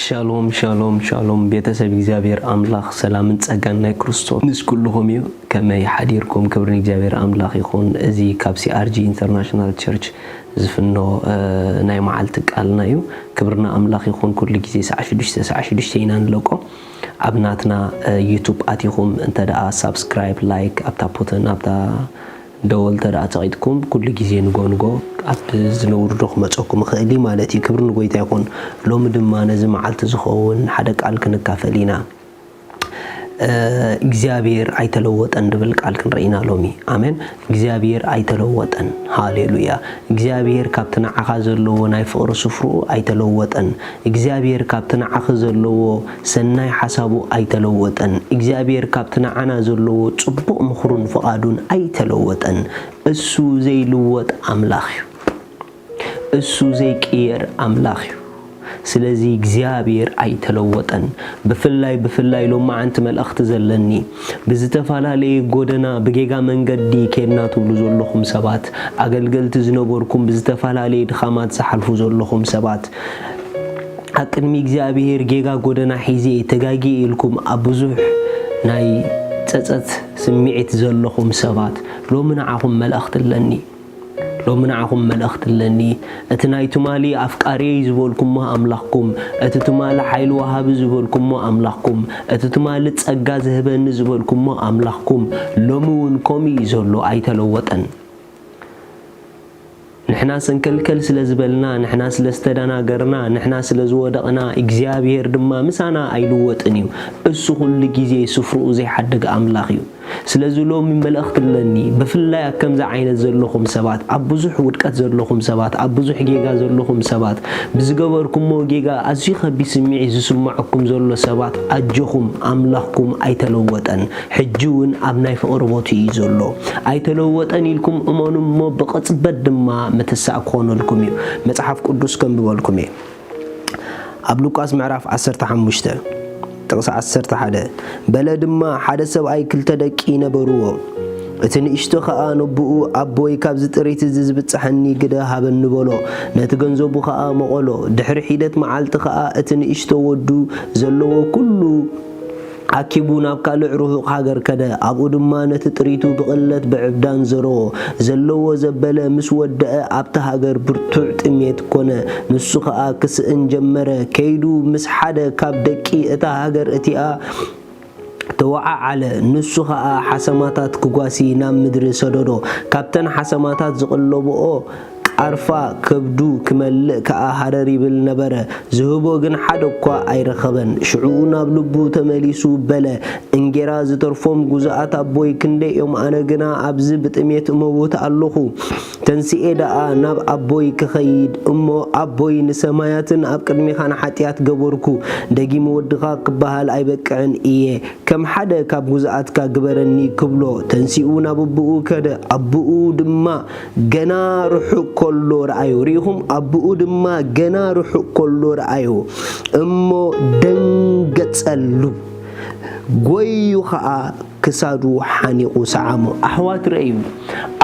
ሻሎም ሻሎም ሻሎም ቤተሰብ እግዚአብሔር አምላክ ሰላምን ጸጋና ክርስቶስ ምስኩልኩም እዩ ከመይ ሓዲርኩም ክብርን እግዚአብሔር አምላክ ይኹን እዚ ካብ ሲአርጂ ኢንተርናሽናል ቸርች ዝፍኖ ናይ መዓልቲ ቃልና እዩ ክብርና አምላክ ይኹን ኩሉ ግዜ ሰዓት 6 ኢና ንለቆ አብናትና ዩቲዩብ አቲኹም እንተዳ ሰብስክራይብ ላይክ አብታ ፖተን አብታ ደወል ተዳ አጽይትኩም ኩሉ ግዜ ንጎንጎ አብ ዝነውርዶክ መጾኩም ኸሊ ማለት ይክብርን ጎይታ ይኹን ሎም ድማ ነዚ መዓልቲ ዝኸውን ሓደ ቃል ክንካፈሊና እግዚአብሔር አይተለወጠን ድብል ቃል ክንረኢና ሎሚ አሜን እግዚአብሔር አይተለወጠን ሃሌሉያ እግዚአብሔር ካብተና ዓኻ ዘለዎ ናይ ፍቅር ስፍሩ አይተለወጠን እግዚአብሔር ካብተና ዓኽ ዘለዎ ሰናይ ሐሳቡ አይተለወጠን እግዚአብሔር ካብተና ዓና ዘለዎ ጽቡቕ ምኽሩን ፍቃዱን አይተለወጠን እሱ ዘይልወጥ አምላኽ እሱ ዘይቅየር አምላኽ ስለዚህ እግዚአብሔር አይተለወጠን በፍላይ ሎማ አንተ መልእክት ዘለኒ በዝተፋላለየ ጎደና በጌጋ መንገዲ ከናቱ ለዘለኹም ሰባት አገልገልት ዝነበርኩም በዝተፋላለየ ድኻማት ዝሐልፉ ዘለኹም ሰባት አቅድሚ እግዚአብሔር ጌጋ ጎደና ሒዜ ተጋጊ ኢልኩም አብዙሕ ናይ ጸጸት ስምዒት ዘለኹም ሰባት ሎምናዓኹም መልእክት ለኒ ሎምናዓኹም መልእክት ለኒ እትናይ ትማሊ አፍቃሪ ዝቦልኩም አምላኽኩም እትትማሊ ኃይል ወሃብ ዝቦልኩም አምላኽኩም እትትማሊ ጸጋ ዝህበኒ ዝቦልኩም አምላኽኩም ሎሙን ኮሚ ዘሎ አይተለወጠን ንሕና ሰንከልከል ስለዝበልና ንሕና ስለስተዳናገርና ንሕና ስለዝወደቅና እግዚአብሔር ድማ ምሳና አይልወጥን እዩ እሱ ሁሉ ግዜ ስፍሩ ዘይሐደግ አምላኽ እዩ ስለዚህ ሎሚ መልእክት ለኒ በፍላይ ከምዛ አይነት ዘለኹም ሰባት አብዙሕ ውድቀት ዘለኹም ሰባት አብዙሕ ጌጋ ዘለኹም ሰባት ብዝገበርኩሞ ጌጋ አዝዩ ከቢድ ስምዒት ዝስማዓኩም ዘሎ ሰባት አጀኹም አምላኽኩም አይተለወጠን ሕጂውን ኣብ ናይ ፍቅር ቦቱ እዩ ዘሎ አይተለወጠን ኢልኩም እመኑሞ በቅጽበት ድማ መተሳእ ክኾነልኩም እዩ መጽሓፍ ቅዱስ ከምብበልኩም እዩ ኣብ ሉቃስ ምዕራፍ 15 ጥቅስ 11 በለድማ ሓደ ሰብኣይ ክልተ ደቂ ነበርዎ እቲ ንእሽቶ ኸኣ ነብኡ ኣቦይ ካብ ዝጥሪት ዝብጽሐኒ ግደ ሃበን ንበሎ ነቲ ገንዘቡ ኸኣ መቆሎ ድሕሪ ሒደት መዓልቲ ኸኣ እቲ ንእሽቶ ወዱ ዘለዎ ኩሉ አኪቡ ናብ ካልእ ሩሑቕ ሃገር ከደ ኣብኡ ድማ ነቲ ጥሪቱ ብቕለት ብዕብዳን ዘሮ ዘለዎ ዘበለ ምስ ወደአ ኣብታ ሃገር ብርቱዕ ጥሜት ኮነ ንሱ ኸኣ ክስእን ጀመረ ከይዱ ምስ ሓደ ካብ ደቂ እታ ሃገር እቲኣ ተወዓዓለ ንሱ ኸኣ ሓሰማታት ክጓሲ ናብ ምድሪ ሰደዶ ካብተን ሓሰማታት ዝቕለብኦ አርፋ ከብዱ ክመልእ ከኣ ሃረር ይብል ነበረ ዝህቦ ግን ሓደ እኳ አይረኸበን ሽዑኡ ናብ ልቡ ተመሊሱ በለ እንጌራ ዝተርፎም ጉዛኣት አቦይ ክንደይ ዮም ኣነ ግና ኣብዚ ብጥሜት እመውት ኣለኹ ተንሲኤ ደኣ ናብ አቦይ ክኸይድ እሞ አቦይ ንሰማያትን ኣብ ቅድሚኻ ንሓጢያት ገበርኩ ደጊም ወድኻ ክበሃል አይበቅዕን እየ ከም ሓደ ካብ ጉዛኣትካ ግበረኒ ክብሎ ተንሲኡ ናብ አቡኡ ከደ አቡኡ ድማ ገና ርሑቕ ኮሎ ረአዩ ሪሁም አቡኡ ድማ ገና ርሑቕ ኮሎ ረአዩ እሞ ደንገጸሉ ጎዩ ኸኣ ክሳዱ ሓኒቁ ሰዓሙ ኣሕዋት ረአዩ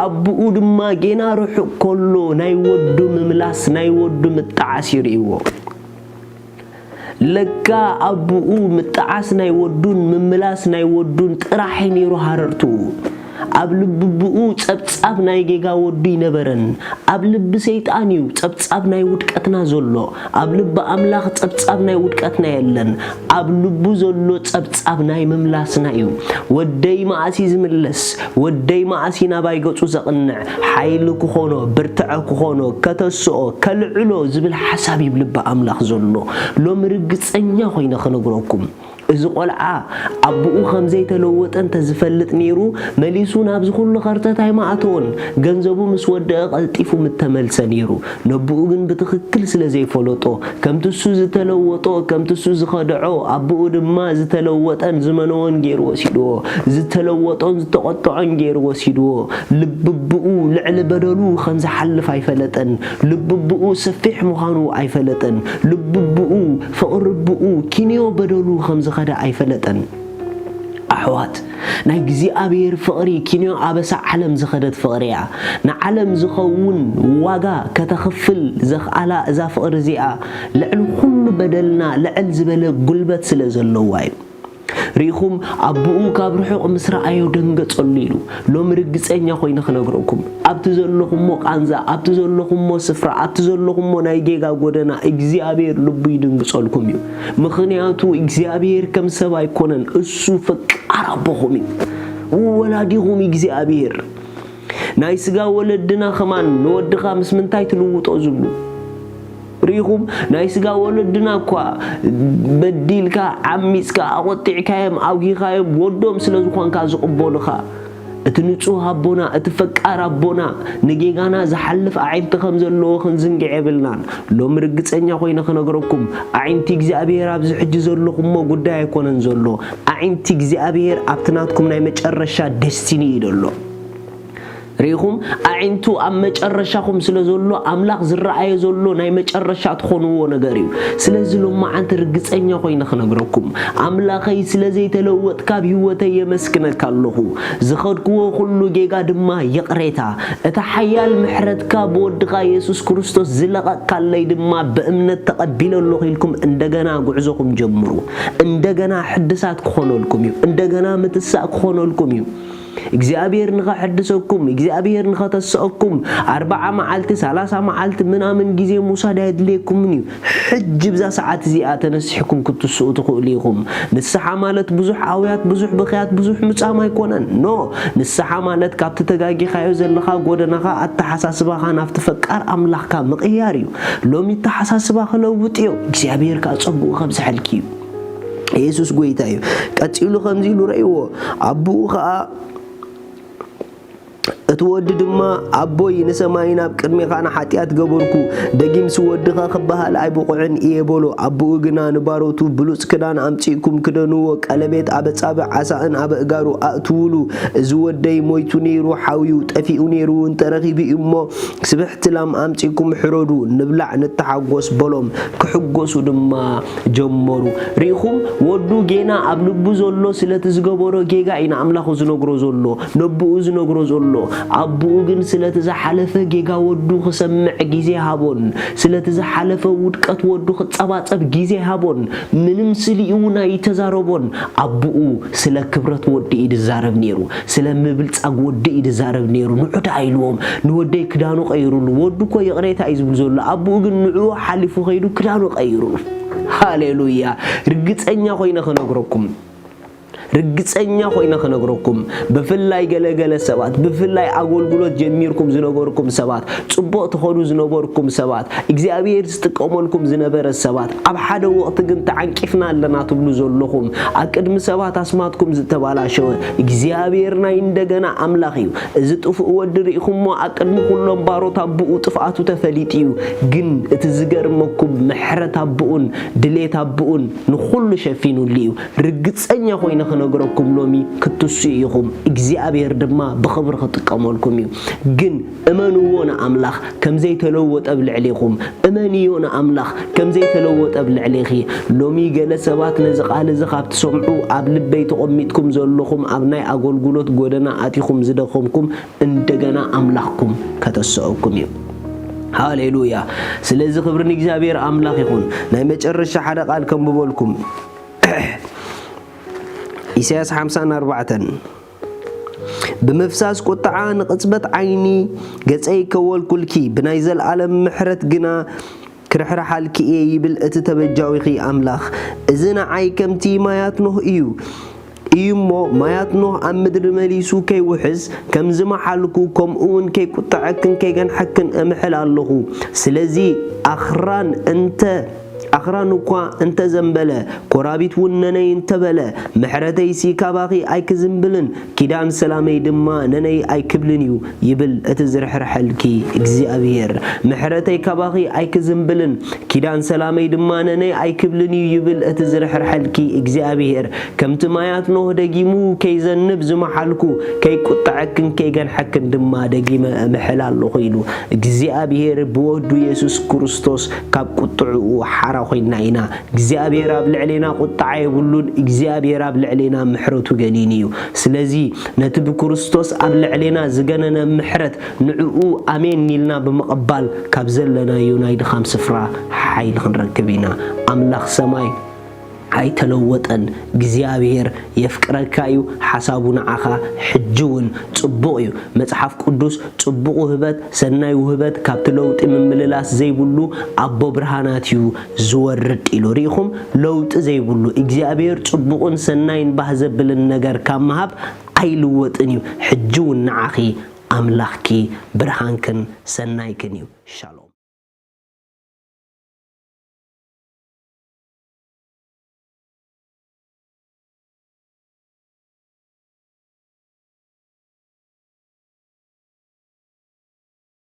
አቡኡ ድማ ገና ርሑቕ ኮሎ ናይ ወዱ ምምላስ ናይ ወዱ ምጣዓስ ይርእዎ ለካ አቡኡ ምጣዓስ ናይ ወዱን ምምላስ ናይ ወዱን ጥራሕ ነይሩ ሃረርቱ ኣብ ልብኡ ጸብጻብ ናይ ጌጋ ወዱ ይነበረን ኣብ ልብ ሰይጣን እዩ ጸብጻብ ናይ ውድቀትና ዘሎ ኣብ ልብ አምላኽ ጸብጻብ ናይ ውድቀትና የለን ኣብ ልቡ ዘሎ ጸብጻብ ናይ መምላስና እዩ ወደይ ማእሲ ዝምለስ ወደይ ማእሲ ናባይ ገጹ ዘቕንዕ ሓይል ክኾኖ ብርትዕ ክኾኖ ከተስኦ ከልዕሎ ዝብል ሓሳብ ይብልብ አምላኽ ዘሎ ሎም ርግጸኛ ኮይነ ክነግረኩም እዚ ቆልዓ አቡኡ ከምዘይ ተለወጠን ተዝፈልጥ ነይሩ መሊሱ ናብ ዝኹሉ ኸርተታይ ማኣቶን ገንዘቡ ምስ ወደአ ቀልጢፉ ምተመልሰ ነይሩ ነብኡ ግን ብትኽክል ስለዘይ ፈለጦ ከምትሱ ዝተለወጦ ከምትሱ ዝኸደዖ አቡኡ ድማ ዝተለወጠን ዝመነወን ገይሩ ወሲድዎ ዝተለወጦን ዝተቆጥዖን ገይሩ ወሲድዎ ልብብኡ ልዕሊ በደሉ ከምዝሓልፍ አይፈለጠን ልብብኡ ሰፊሕ ምዃኑ አይፈለጠን ልብብኡ ፍቅርብኡ ኪንዮ በደሉ ከምዝ خدا አይፈለጠን أحوات نجزي أبير فقري كينيو أبس عالم زخدت فقريا نعلم زخون واجا كتخفل زخ على إذا فقر زيا لعل كل بدلنا لعل زبل قلبت سلزلوا واي ريخم أبوه كابرحو مسرع أيو دنجت صليلو لو مرجس أني خوينا خنقرأكم أبتزلهم مو عنزا أبتزلهم مو سفرة أبتزلهم مو نايجيجا قدنا إجزابير لبي دنجت صلكم يو مخنياتو إجزابير كم سبا يكونن السوفك عربهم ولا ديهم إجزابير نايسجا ولدنا خمان نود خامس من تايتلو وتأزلو ريهم نايسجا ولدنا كوا بديل كا عميس كا أقطع كايم أوجي كايم ودوم سلزوخان كازو قبولخا اتنصو هابونا اتفكر هابونا نجيغانا زحلف عينت خمزلو خنزنج عبلنا لو مرغصنيا خوينا خنغركم عينتي እግዚአብሔር አብዝ ሕጅ ዘለኹም ሞ ጉዳይ አይኮነን ዘሎ عينتي እግዚአብሔር አብትናትኩም ናይ መጨረሻ ዴስቲኒ ይደሎ ريهم أعنتو أم مجرشاكم سلزولو أملاق زرعي زولو ناي مجرشات خونو نغاريو سلزلو ما عنت رقص أنيا خوينا خنقركم أملاقي سلزي تلوت كاب هوتا يمسكنا كاللوهو زخدكو خلو جيغا دما يقريتا اتحيال محرد كاب ودقا يسوس كريستوس زلقا كاللي دما بأمنة تقبيل اللوغي لكم اندقنا قعزوكم جمرو اندقنا حدثات كخونو لكم يو اندقنا متساق خونو لكم يو እግዚአብሔር ንኻ ሕድሰኩም እግዚአብሔር ንኻ ተሰአኩም 40 መዓልቲ 30 መዓልቲ ምናምን ጊዜ ሙሳ ዳይድለኩም እዩ ሕጅ ብዛ ሰዓት እዚኣ ተነስሕኩም ክትስኡ ትኽእሉኹም ንስሓ ማለት ብዙሕ ኣውያት ብዙሕ በኺያት ብዙሕ ምጻም ኣይኮነን ኖ ንስሓ ማለት ካብቲ ተጋጊኻዮ ዘለኻ ጎደናኻ ኣተሓሳስባኻ ናፍቲ ፈቃር ኣምላኽካ ምቕያር እዩ ሎሚ ተሓሳስባኻ ለውጥ እዩ እግዚአብሔር ካጸብኡ ከብዝሐልኪ እዩ ኢየሱስ ጎይታ እዩ ቀጽሉ ከምዚ ኢሉ ረእይዎ ኣቡኡ ኸኣ اتودد ما أبوي نسمعنا بكرمي خان حتيات جبركو دقيم سود خا خبها لاي بقعن إيه بولو أبو جنا نباروتو بلوس كدان أمتيكم كدانو كلمات أبد سابع عسان أبد جارو أتولو زود داي مويتوني روحاويو تفيوني رون ترغي بإمه سبحت لام أمتيكم حرودو نبلع نتحقوس بلوم كحقوس ودما جمرو ريخم ودو جينا أبلبو زولو سلت زجبرو جيجا إن أملاخو زنقرو زولو نبو زنقرو زولو أبوه جن سلت زحلفة جيجا ودوخ سمع جيزي هابون سلت زحلفة ودكت ودوخ تصابات أب جيزي هابون منم سليونا يتزاربون أبوه سلا كبرت ودي إيد الزارب نيرو سلا مبلت أقود إيد الزارب نيرو نعود عيلوهم نودي كدانو غيرون ودوكو يغريت عايز بزول أبوه جن نعو حلفو غيرو كدانو غيرون هاليلويا رجت أنيا خوينا خنقركم رجسنيا خوينا خنقركم بفلاي جل سبات بفلاي أقول قلت جميركم زنبوركم سبات صبوا تخونوا زنبوركم سبات إجزابير استقاملكم زنبر السبات أبحد وقت جنت عن كيفنا لنا تبلو زلهم أكدم سبات أسماتكم زتبالا شو إجزابيرنا إندجنا أملاخيو زتوف ودريكم ما أكدم كلهم بارو تبؤ تفعتوا تفليتيو جن تزجر مكم محرة تبؤن دليل تبؤن نخل شفينو ليو رجسنيا خوينا نقرأكم لومي كتسيهم إجزابير دما بخبر خطقاملكم يو جن أمانونا أملاخ كم زي تلوت قبل عليكم أمانيونا أملاخ كم زي تلوت قبل عليخي لومي جلس سبات نزق على زخاب تسمعوا قبل بيت أميتكم زلكم أبناء أقول قلوت قدنا آتيكم زدخمكم اندجنا أملاخكم كتسأكم يو هاليلويا سلزق خبرن إجزابير أملاخ يكون نايمج الرشة حرق عليكم بقولكم إسياس 54 بمفساس قطعان قصبت عيني قصي كول كلكي بنايزل عالم محرت جنا كرحرح الكي يبل اتتبجاوي خي أملاخ إذن عاي كمتي مايات نوه إيمو مايات نوه أمدر مليسو كي وحز كم زما حالكو كم اون كي قطعكن كي جن حكن أمحل اللهو سلزي أخران أنت أخرانكوا أنت زنبلة قرابيت ونني أنت بلا محرتي سيكا باقي أي كزنبلن كدام سلامي دما نني أي كبلنيو يبل أتزرح رحلكي إجزابير محرتي كباقي أي كزنبلن كدام سلامي دما نني أي كبلنيو يبل أتزرح رحلكي إجزابير كم تمايات نوه دقيمو كي زنب زمحلكو كي قطعكن كي جن حكن دما دقيم محلال لغيلو إجزابير بودو يسوس كريستوس كاب قطعو حرام خوينا إنا እግዚአብሔር ኣብ ልዕሌና ቁጣዕ የብሉን እግዚአብሔር ኣብ ልዕሌና ምሕረቱ ገኒን እዩ ስለዚህ ነቲ ብክርስቶስ ኣብ ልዕሌና ዝገነነ ምሕረት ንዕኡ ኣሜን ኢልና ብምቕባል ካብ ዘለናዮ ናይ ድኻም ስፍራ ሓይል ክንረክብ ኢና ኣምላኽ ሰማይ ኣይተለወጠን እግዚአብሔር የፍቅረካዩ ሓሳቡ ንዓኻ ሕጅውን ጽቡቕ እዩ መጽሐፍ ቅዱስ ጽቡቕ ውህበት ሰናይ ውህበት ካብቲ ለውጢ ምምልላስ ዘይብሉ ኣቦ ብርሃናት እዩ ዝወርድ ኢሉ ሪኢኹም ለውጢ ዘይብሉ እግዚአብሔር ጽቡቕን ሰናይን ባህ ዘብልን ነገር ካብ መሃብ ኣይልወጥን እዩ ሕጅውን ንዓኺ ኣምላኽኪ ብርሃንክን ሰናይክን እዩ ሻሎም